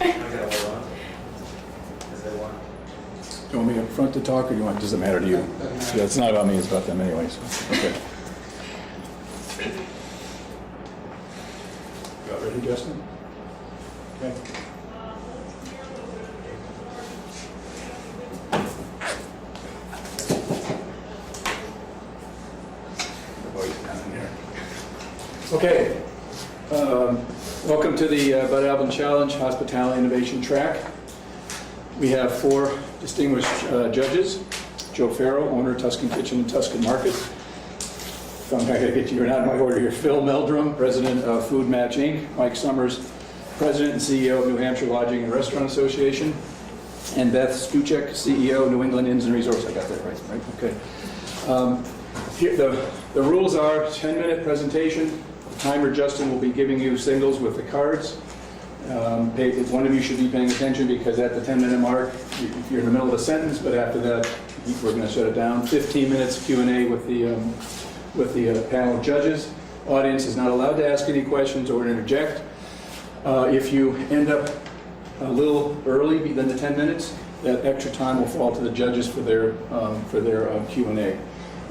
I gotta hold on. As they want. You want me up front to talk, or does it matter to you? Yeah, it's not about me, it's about them anyways. Okay. Got ready, Justin? Okay. Okay. Welcome to the Bud Alvin Challenge Hospitality Innovation Track. We have 4 distinguished judges. Joe Farrow, owner, Tuscan Kitchen and Tuscan Market. I'm not going to get you, you're not in my order here. Phil Meldrum, president of Food Match Inc. Mike Summers, president and CEO of New Hampshire Lodging and Restaurant Association. And Beth Stuchek, CEO, New England Inns and Resorts. I got that right? Okay. Here, the rules are 10-minute presentation. The timer, Justin, will be giving you signals with the cards. One of you should be paying attention because at the 10-minute mark, you're in the middle of a sentence, but after that, we're going to shut it down. 15 minutes Q&A with the panel of judges. Audience is not allowed to ask any questions or interject. If you end up a little early than the 10 minutes, that extra time will fall to the judges for their Q&A.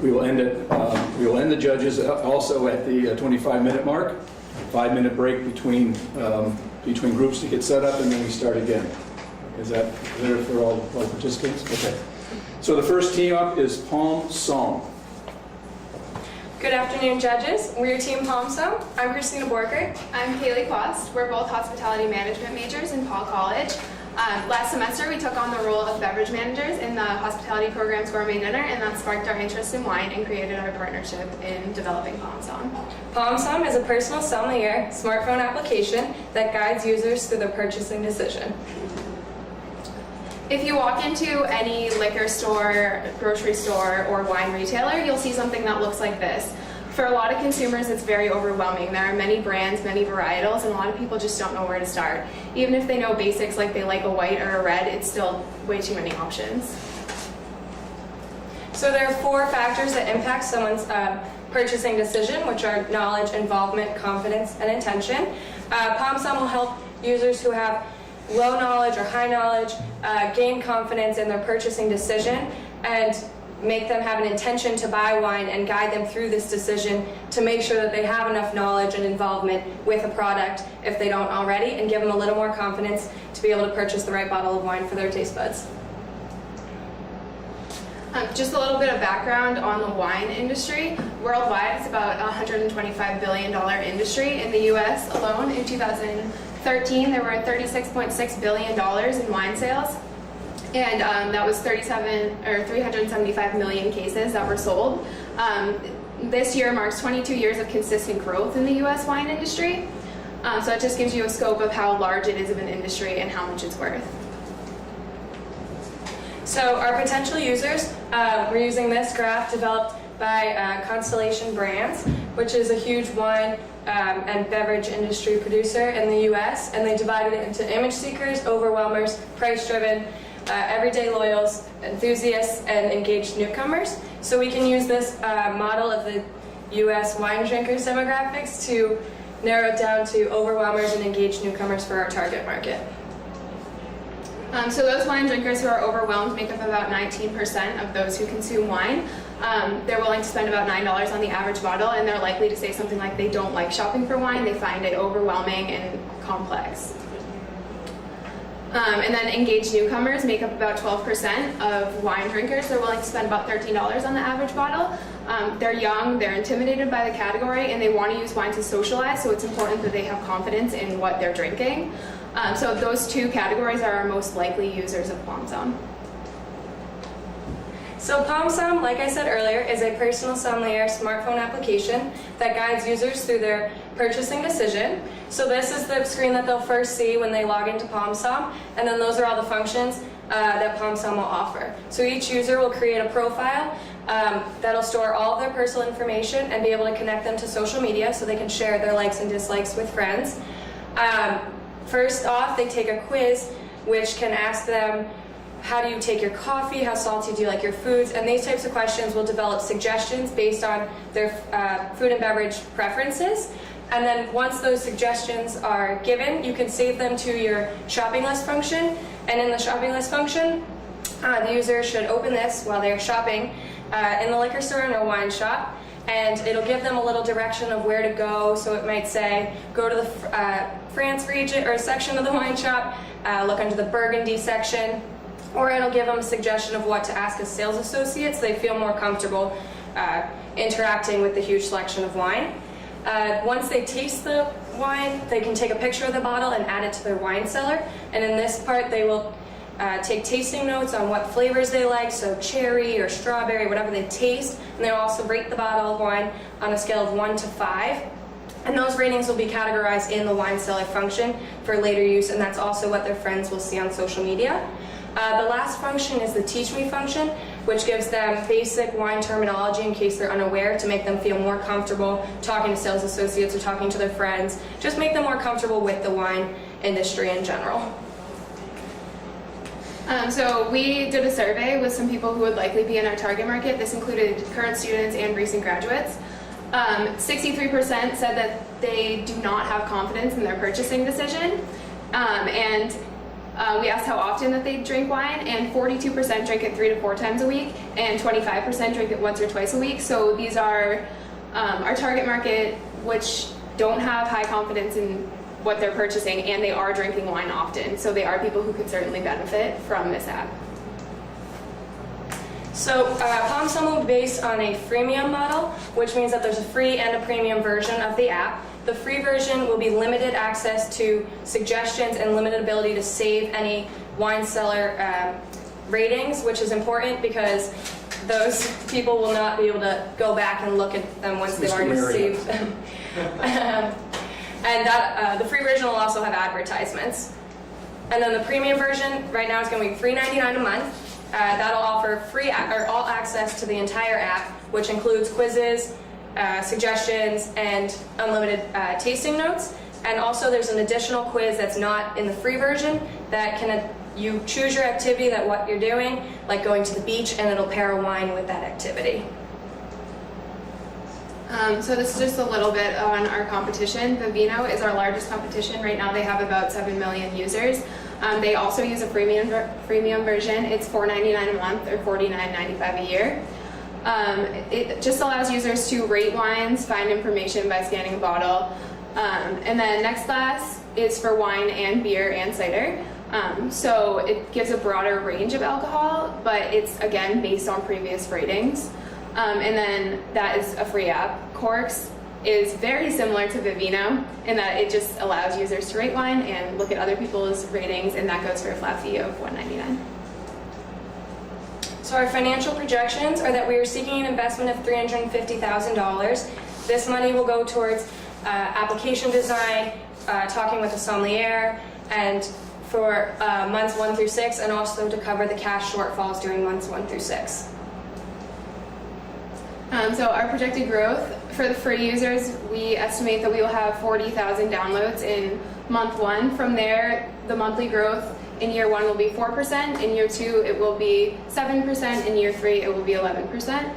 We will end the judges also at the 25-minute mark. 5-minute break between groups to get set up, and then we start again. Is that clear for all participants? Okay. So the first team up is Palm Somm. Good afternoon, judges. We're your team Palm Somm. I'm Christina Borkert. I'm Kaylee Quast. We're both hospitality management majors in Paul College. Last semester, we took on the role of beverage managers in the hospitality program's gourmet dinner, and that sparked our interest in wine and created our partnership in developing Palm Somm. Palm Somm is a personal sommelier smartphone application that guides users through the purchasing decision. If you walk into any liquor store, grocery store, or wine retailer, you'll see something that looks like this. For a lot of consumers, it's very overwhelming. There are many brands, many varietals, and a lot of people just don't know where to start. Even if they know basics like they like a white or a red, it's still way too many options. So there are 4 factors that impact someone's purchasing decision, which are knowledge, involvement, confidence, and intention. Palm Somm will help users who have low knowledge or high knowledge gain confidence in their purchasing decision and make them have an intention to buy wine and guide them through this decision to make sure that they have enough knowledge and involvement with a product if they don't already, and give them a little more confidence to be able to purchase the right bottle of wine for their taste buds. Just a little bit of background on the wine industry. Worldwide, it's about a $125 billion industry. In the US alone, in 2013, there were $36.6 billion in wine sales. And that was 375 million cases that were sold. This year marks 22 years of consistent growth in the U.S. wine industry. So it just gives you a scope of how large it is of an industry and how much it's worth. So our potential users, we're using this graph developed by Constellation Brands, which is a huge wine and beverage industry producer in the U.S. And they divided it into image seekers, overwhelmers, price-driven, everyday loyals, enthusiasts, and engaged newcomers. So we can use this model of the U.S. wine drinkers demographics to narrow it down to overwhelmers and engaged newcomers for our target market. So those wine drinkers who are overwhelmed make up about 19% of those who consume wine. They're willing to spend about $9 on the average bottle, and they're likely to say something like they don't like shopping for wine, they find it overwhelming and complex. And then engaged newcomers make up about 12% of wine drinkers. They're willing to spend about $13 on the average bottle. They're young, they're intimidated by the category, and they want to use wine to socialize, so it's important that they have confidence in what they're drinking. So those 2 categories are our most likely users of Palm Somm. So Palm Somm, like I said earlier, is a personal sommelier smartphone application that guides users through their purchasing decision. So this is the screen that they'll first see when they log into Palm Somm, and then those are all the functions that Palm Somm will offer. So each user will create a profile that'll store all of their personal information and be able to connect them to social media so they can share their likes and dislikes with friends. First off, they take a quiz which can ask them, how do you take your coffee? How salty do you like your foods? And these types of questions will develop suggestions based on their food and beverage preferences. And then once those suggestions are given, you can save them to your shopping list function. And in the shopping list function, the user should open this while they're shopping in the liquor store or wine shop. And it'll give them a little direction of where to go. So it might say, go to the France region or section of the wine shop, look under the Burgundy section, or it'll give them a suggestion of what to ask as sales associates so they feel more comfortable interacting with the huge selection of wine. Once they taste the wine, they can take a picture of the bottle and add it to their wine cellar. And in this part, they will take tasting notes on what flavors they like, so cherry or strawberry, whatever they taste. And they'll also rate the bottle of wine on a scale of 1 to 5. And those ratings will be categorized in the wine cellar function for later use, and that's also what their friends will see on social media. The last function is the Teach Me function, which gives them basic wine terminology in case they're unaware, to make them feel more comfortable talking to sales associates or talking to their friends. Just make them more comfortable with the wine industry in general. So we did a survey with some people who would likely be in our target market. This included current students and recent graduates. 63% said that they do not have confidence in their purchasing decision. We asked how often that they drink wine, and 42% drink it 3 to 4 times a week, and 25% drink it once or twice a week. So these are our target market, which don't have high confidence in what they're purchasing, and they are drinking wine often. So they are people who could certainly benefit from this app. So Palm Somm will be based on a freemium model, which means that there's a free and a premium version of the app. The free version will be limited access to suggestions and limited ability to save any wine cellar ratings, which is important because those people will not be able to go back and look at them once they've already saved them. And that the free version will also have advertisements. And then the premium version right now is going to be $3.99 a month. That'll offer free or all access to the entire app, which includes quizzes, suggestions, and unlimited tasting notes. And also there's an additional quiz that's not in the free version that you choose your activity, that what you're doing, like going to the beach, and it'll pair a wine with that activity. So this is just a little bit on our competition. Vivino is our largest competition. Right now they have about 7 million users. They also use a freemium version. It's $4.99 a month or $49.95 a year. It just allows users to rate wines, find information by scanning a bottle. And then next class is for wine and beer and cider. So it gives a broader range of alcohol, but it's again based on previous ratings. And then that is a free app. Corks is very similar to Vivino in that it just allows users to rate wine and look at other people's ratings, and that goes for a flat fee of $1.99. So our financial projections are that we are seeking an investment of $350,000. This money will go towards application design, talking with a sommelier, and for months 1 through 6, and also to cover the cash shortfalls during months 1 through 6. So our projected growth for the free users, we estimate that we will have 40,000 downloads in month 1. From there, the monthly growth in year 1 will be 4%, in year 2 it will be 7%, in year 3 it will be 11%.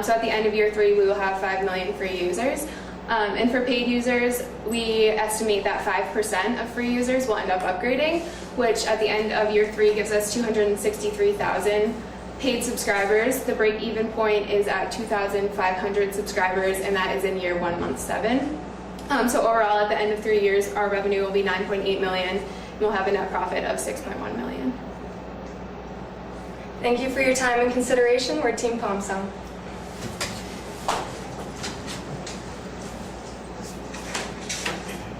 So at the end of year 3 we will have 5 million free users. And for paid users, we estimate that 5% of free users will end up upgrading, which at the end of year 3 gives us 263,000 paid subscribers. The break-even point is at 2,500 subscribers, and that is in year 1, month 7. So overall, at the end of 3 years, our revenue will be $9.8 million, and we'll have a net profit of $6.1 million. Thank you for your time and consideration. We're Team Palm Somm.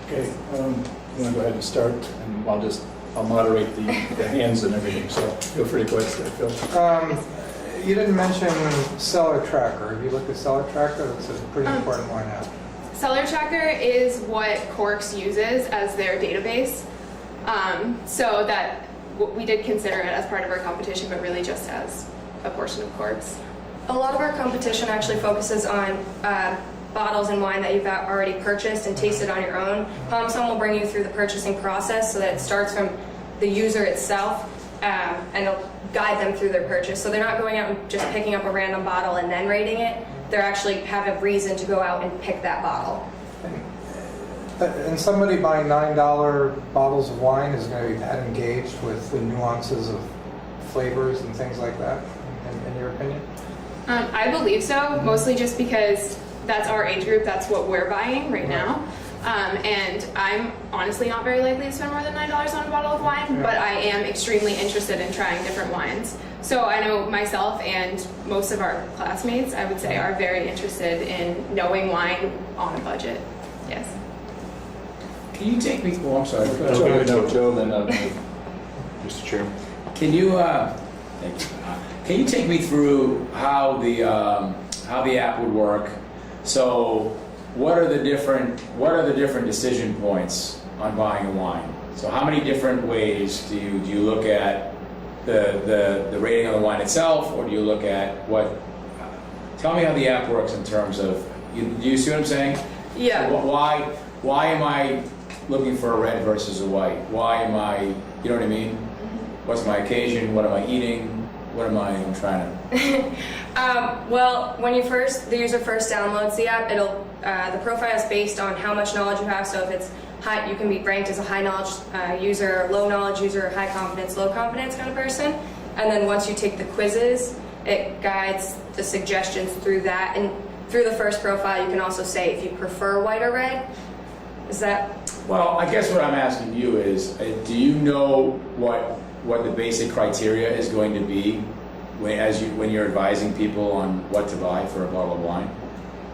Okay, you want to go ahead and start, and I'll moderate the hands and everything, so feel free to go ahead, Phil. You didn't mention Seller Tracker. Have you looked at Seller Tracker? That's a pretty important one now. Seller Tracker is what Corks uses as their database. So that we did consider it as part of our competition, but really just as a portion of Corks. A lot of our competition actually focuses on bottles and wine that you've already purchased and tasted on your own. Palm Somm will bring you through the purchasing process so that it starts from the user itself, and it'll guide them through their purchase. So they're not going out and just picking up a random bottle and then rating it. They actually have a reason to go out and pick that bottle. And somebody buying $9 bottles of wine is going to be that engaged with the nuances of flavors and things like that, in your opinion? I believe so, mostly just because that's our age group, that's what we're buying right now. And I'm honestly not very likely to spend more than $9 on a bottle of wine, but I am extremely interested in trying different wines. So I know myself and most of our classmates, I would say, are very interested in knowing wine on a budget. Yes. Can you take me? Oh, I'm sorry. Joe, then Mr. Chairman. Can you? Thank you. Can you take me through how the app would work? So, what are the different decision points on buying a wine? So, how many different ways do you look at the rating of the wine itself, or do you look at what? Tell me how the app works in terms of. Do you see what I'm saying? Yeah. So why am I looking for a red versus a white? Why am I? You know what I mean? What's my occasion? What am I eating? What am I trying to? Well, when the user first downloads the app, the profile is based on how much knowledge you have. So if it's high, you can be ranked as a high knowledge user, low knowledge user, high confidence, low confidence kind of person. And then once you take the quizzes, it guides the suggestions through that. And through the first profile, you can also say if you prefer white or red. Is that? Well, I guess what I'm asking you is, do you know what the basic criteria is going to be when you're advising people on what to buy for a bottle of wine?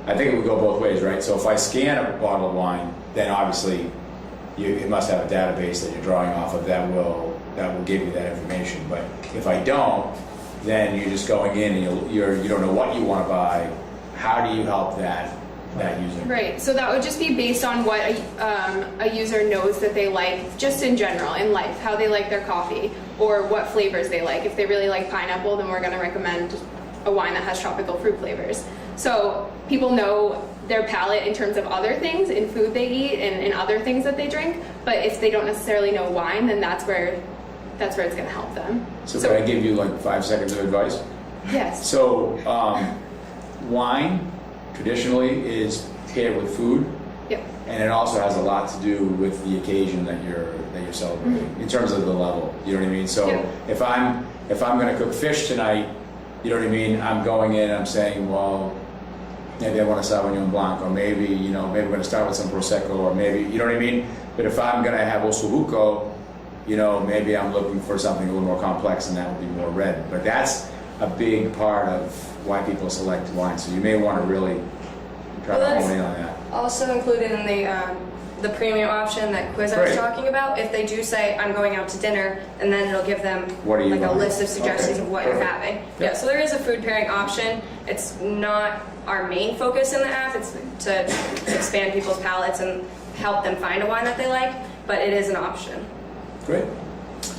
I think it would go both ways, right? So if I scan a bottle of wine, then obviously it must have a database that you're drawing off of that will give you that information. But if I don't, then you're just going in and you don't know what you want to buy. How do you help that user? Right, so that would just be based on what a user knows that they like, just in general, in life, how they like their coffee, or what flavors they like. If they really like pineapple, then we're going to recommend a wine that has tropical fruit flavors. So people know their palate in terms of other things, in food they eat, and in other things that they drink, but if they don't necessarily know wine, then that's where it's going to help them. So can I give you like 5 seconds of advice? Yes. So wine traditionally is paired with food. Yep. And it also has a lot to do with the occasion that you're celebrating in terms of the level. You know what I mean? So if I'm going to cook fish tonight, you know what I mean? I'm going in. I'm saying, well, maybe I want a Sauvignon Blanc, or maybe maybe we're going to start with some Prosecco, or maybe you know what I mean. But if I'm going to have Ossobuco, maybe I'm looking for something a little more complex, and that would be more red. But that's a big part of why people select wine. So you may want to really try to hone in on that. Also included in the premium option that quiz I was talking about, if they do say I'm going out to dinner, and then it'll give them like a list of suggestions of what you're having. Yeah, so there is a food pairing option. It's not our main focus in the app. It's to expand people's palates and help them find a wine that they like, but it is an option. Great.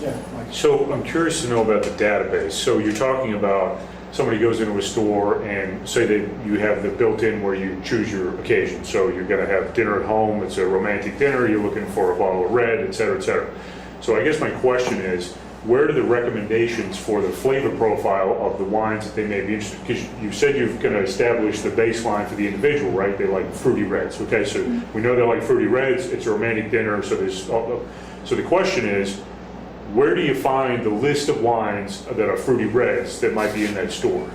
yeah, Mike. So I'm curious to know about the database. So you're talking about somebody goes into a store and say that you have the built-in where you choose your occasion. So you're going to have dinner at home, it's a romantic dinner, you're looking for a bottle of red, et cetera, et cetera. So I guess my question is, where do the recommendations for the flavor profile of the wines that they may be interested in? Because you said you're going to establish the baseline for the individual, right? They like fruity reds. Okay, so we know they like fruity reds, it's a romantic dinner, so so the question is, where do you find the list of wines that are fruity reds that might be in that store?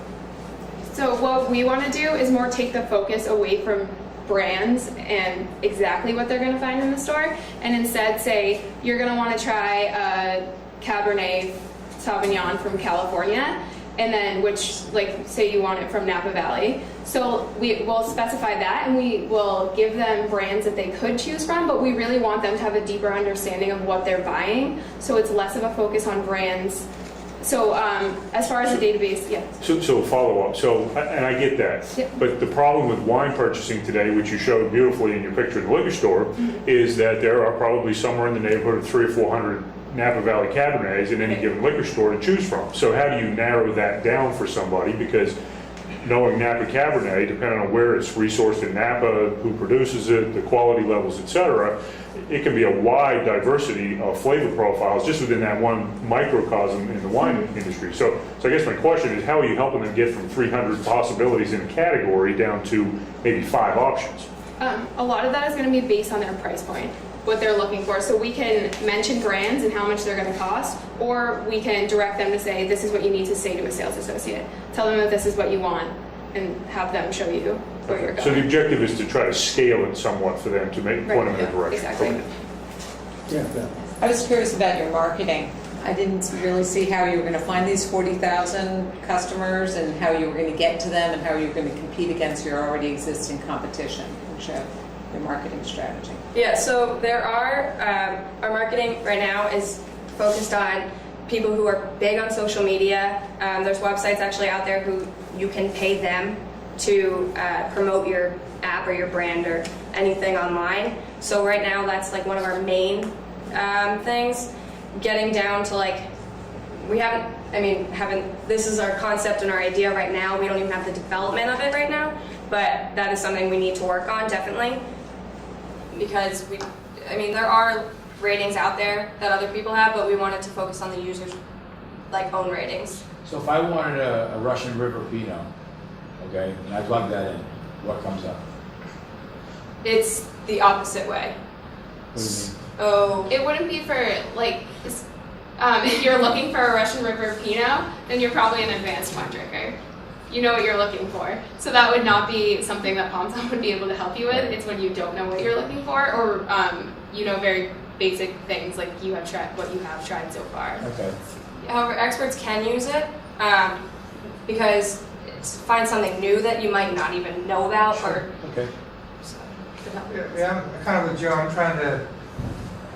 So what we want to do is more take the focus away from brands and exactly what they're going to find in the store, and instead say you're going to want to try a Cabernet Sauvignon from California, and then which, like, say you want it from Napa Valley. So we will specify that, and we will give them brands that they could choose from, but we really want them to have a deeper understanding of what they're buying, so it's less of a focus on brands. So as far as the database, yeah. So follow up. So, and I get that. Yep. But the problem with wine purchasing today, which you showed beautifully in your picture in the liquor store, is that there are probably somewhere in the neighborhood of 300 or 400 Napa Valley Cabernets in any given liquor store to choose from. So how do you narrow that down for somebody? Because knowing Napa Cabernet, depending on where it's resourced in Napa, who produces it, the quality levels, etc., it can be a wide diversity of flavor profiles just within that one microcosm in the wine industry. So I guess my question is, how are you helping them get from 300 possibilities in a category down to maybe 5 options? A lot of that is going to be based on their price point, what they're looking for. So we can mention brands and how much they're going to cost, or we can direct them to say, this is what you need to say to a sales associate. Tell them that this is what you want and have them show you where you're going. So the objective is to try to scale it somewhat for them to make point them in a direction. Exactly. Okay. Yeah, I was curious about your marketing. I didn't really see how you were going to find these 40,000 customers and how you were going to get to them and how you were going to compete against your already existing competition and show your marketing strategy. Yeah, so there are, our marketing right now is focused on people who are big on social media. There's websites actually out there who you can pay them to promote your app or your brand or anything online. So right now that's like one of our main things. Getting down to like, this is our concept and our idea right now. We don't even have the development of it right now, but that is something we need to work on definitely. Because there are ratings out there that other people have, but we wanted to focus on the users' like own ratings. So if I wanted a Russian River Pinot, okay, and I plug that in, what comes up? It's the opposite way. What do you mean? Oh, It wouldn't be for like, if you're looking for a Russian River Pinot, then you're probably an advanced wine drinker. You know what you're looking for. So that would not be something that PalmSom would be able to help you with. It's when you don't know what you're looking for, or very basic things like what you have tried so far. Okay. however, experts can use it because find something new that you might not even know about or. Okay. Yeah, I'm kind of with Joe. I'm trying to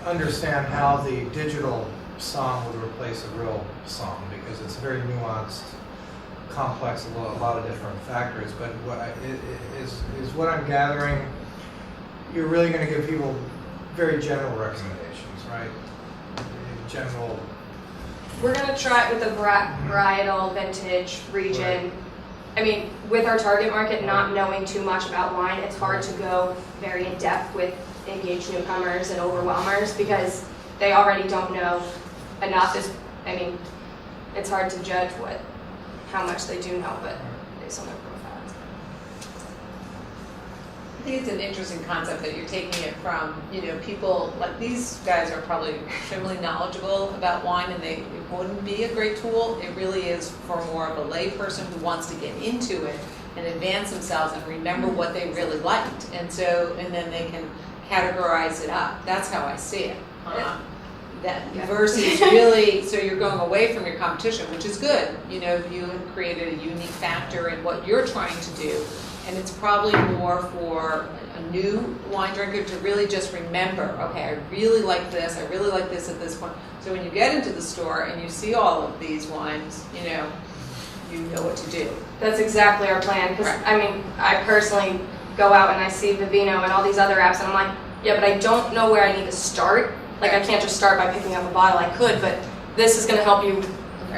understand how the digital Somm would replace a real Somm, because it's very nuanced, complex, a lot of different factors. But what I'm gathering, you're really going to give people very general recommendations, right? General. We're going to try it with the varietal, vintage, region. Right. I mean, with our target market not knowing too much about wine, it's hard to go very in depth with engaged newcomers and overwhelmers because they already don't know enough. It's hard to judge how much they do know, but based on their profiles. I think it's an interesting concept that you're taking it from, people like these guys are probably extremely knowledgeable about wine and it wouldn't be a great tool. It really is for more of a lay person who wants to get into it and advance themselves and remember what they really liked. And then they can categorize it up. That's how I see it. Versus really, so you're going away from your competition, which is good. You have created a unique factor in what you're trying to do. And it's probably more for a new wine drinker to really just remember, okay, I really like this at this point. So when you get into the store and you see all of these wines, you know what to do. That's exactly our plan. Because I personally go out and I see Vivino and all these other apps, and I'm like, yeah, but I don't know where I need to start. Like, I can't just start by picking up a bottle. I could, but this is going to help you,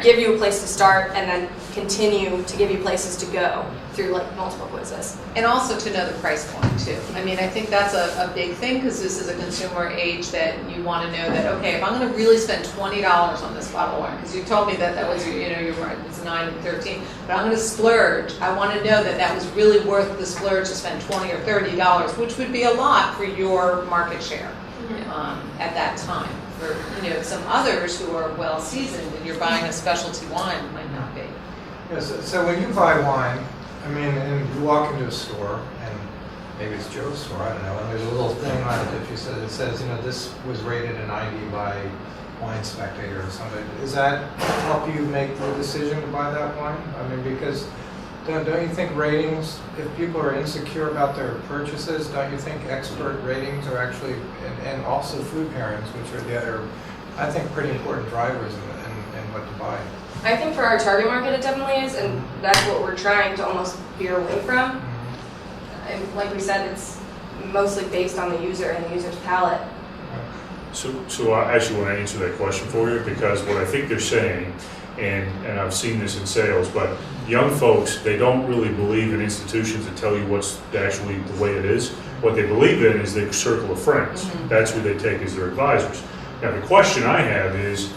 give you a place to start, and then continue to give you places to go through multiple quizzes. And also to know the price point too. I think that's a big thing because this is a consumer age that you want to know that, okay, if I'm going to really spend $20 on this bottle of wine, because you told me that was it's 9 and 13, but I'm going to splurge. I want to know that was really worth the splurge to spend $20 or $30, which would be a lot for your market share at that time. For some others who are well seasoned and you're buying a specialty wine might not be. Yes, so when you buy wine, and you walk into a store, and maybe it's Joe's store, I don't know, and there's a little thing on it that says, this was rated a 90 by Wine Spectator or something. Does that help you make the decision to buy that wine? Because don't you think ratings, if people are insecure about their purchases, don't you think expert ratings are actually, and also food pairings, which are the other, I think, pretty important drivers in what to buy? I think for our target market it definitely is, and that's what we're trying to almost veer away from. And like we said, it's mostly based on the user and the user's palate. So I actually want to answer that question for you, because what I think they're saying, and I've seen this in sales, but young folks, they don't really believe in institutions that tell you what's actually the way it is. What they believe in is their circle of friends. That's who they take as their advisors. Now the question I have is,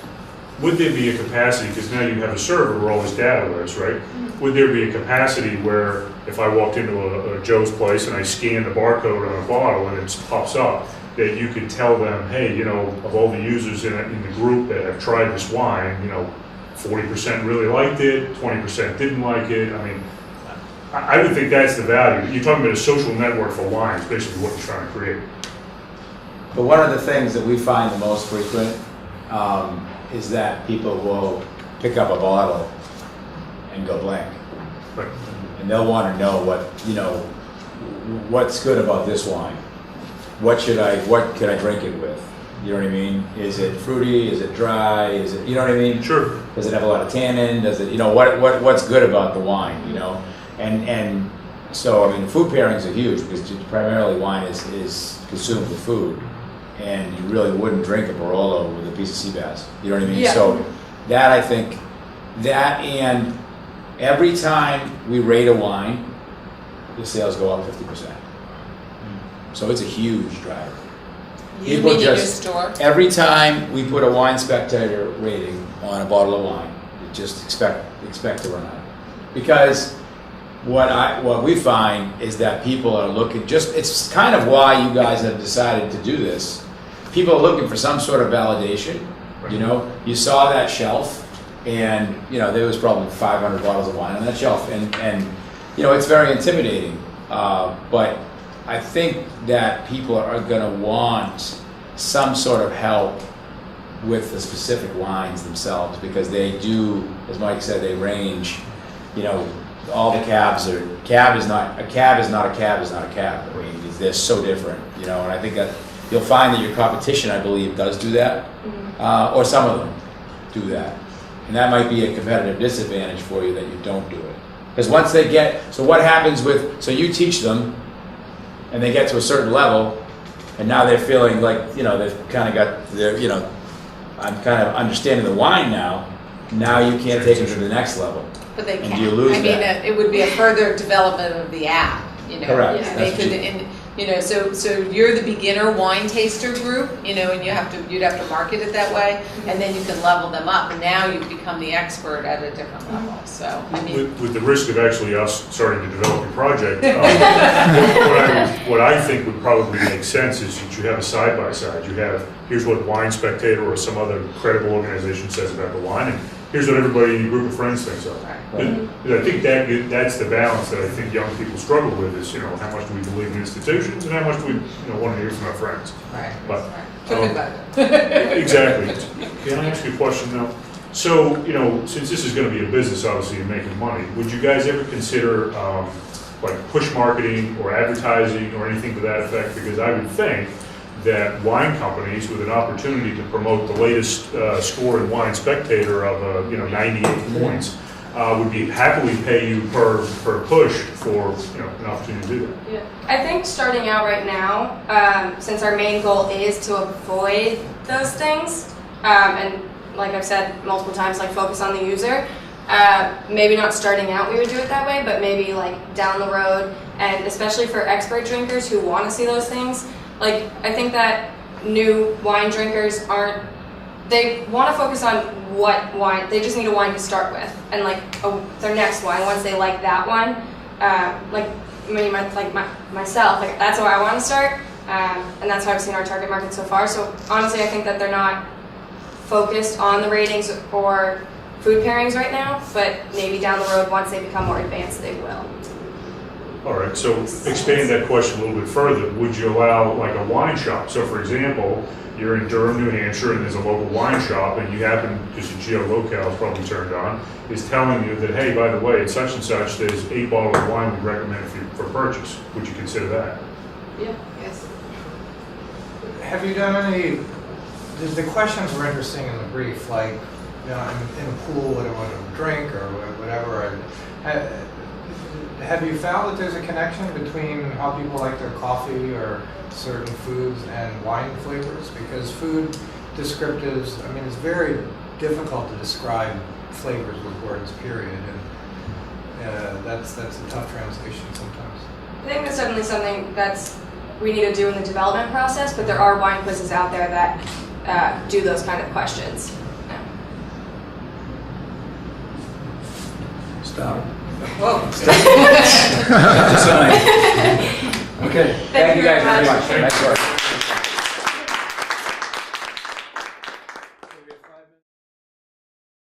would there be a capacity, because now you have a server where all this data lives, right? Would there be a capacity where if I walked into a Joe's place and I scan the barcode on a bottle and it pops up, that you could tell them, hey, you know, of all the users in the group that have tried this wine, you know, 40% really liked it, 20% didn't like it. I mean, I would think that's the value. You're talking about a social network for wines, basically what you're trying to create. But one of the things that we find the most frequent is that people will pick up a bottle and go blank. Right. And they'll want to know what, you know, what's good about this wine? What could I drink it with? You know what I mean? Is it fruity? Is it dry? Is it, you know what I mean? Sure. Does it have a lot of tannin? Does it, you know, what's good about the wine, you know? And so, I mean, food pairings are huge because primarily wine is consumed with food. And you really wouldn't drink a Barolo with a piece of sea bass. You know what I mean? Yeah. So that, I think, that and every time we rate a wine, the sales go up 50%. So it's a huge driver. You People mean in your just- store? Every time we put a wine spectator rating on a bottle of wine, you just expect to run out. Because what we find is that people are looking, it's kind of why you guys have decided to do this. People are looking for some sort of validation. You know, you saw that shelf, and you know there was probably 500 bottles of wine on that shelf, and you know it's very intimidating. But I think that people are going to want some sort of help with the specific wines themselves because they do, as Mike said, they range. You know, all the cabs are. Cab is not a cab. I mean, they're so different. You know, and I think that you'll find that your competition, I believe, does do that, or some of them do that, and that might be a competitive disadvantage for you that you don't do it. Because once they get, so what happens with, so you teach them, and they get to a certain level, and now they're feeling like, you know, they've kind of got their, you know, I'm kind of understanding the wine now. Now you can't take it to the next level. But they And can. you lose I mean, that. it would be a further development of the app, you know. Correct. And That's they could, what you- and, you know, so you're the beginner wine taster group, you know, and you'd have to market it that way, and then you can level them up, and now you become the expert at a different level. So, I mean, With the risk of actually us starting to develop a project, what I think would probably make sense is that you have a side-by-side. You have, here's what Wine Spectator or some other credible organization says about the wine, and here's what everybody in your group of friends thinks of. Right. I think that's the balance that I think young people struggle with is, you know, how much do we believe in institutions and how much do we, you know, want to hear from our friends. right. But, Talking about it. Exactly. Can I ask you a question now? So, you know, since this is going to be a business, obviously, and making money, would you guys ever consider like push marketing or advertising or anything to that effect? Because I would think that wine companies with an opportunity to promote the latest score in Wine Spectator of, 98 points would be happily pay you per push for, you know, an opportunity to do that. Yeah. I think starting out right now, since our main goal is to avoid those things, and like I've said multiple times, like focus on the user, maybe not starting out we would do it that way, but maybe like down the road, and especially for expert drinkers who want to see those things, like I think that new wine drinkers they want to focus on what wine, they just need a wine to start with, and like their next wine, once they like that one, like myself, like that's where I want to start, and that's how I've seen our target market so far. So honestly, I think that they're not focused on the ratings or food pairings right now, but maybe down the road, once they become more advanced, they will. All right, so expand that question a little bit further. Would you allow like a wine shop? So for example, you're in Durham, New Hampshire, and there's a local wine shop, and you happen, because your geolocale is probably turned on, is telling you that, hey, by the way, at such and such, there's 8 bottles of wine we recommend for purchase. Would you consider that? Yeah. Yes. Have you done any, the questions were interesting in the brief, like, you know, I'm in a pool, what do I want to drink, or whatever. Have you found that there's a connection between how people like their coffee or certain foods and wine flavors? Because food descriptives, I mean, it's very difficult to describe flavors with words, period, and that's a tough translation sometimes. I think that's definitely something we need to do in the development process, but there are wine quizzes out there that do those kind of questions. Yeah. Stop. Whoa. Sign. Okay. Thank you guys very much. Nice work.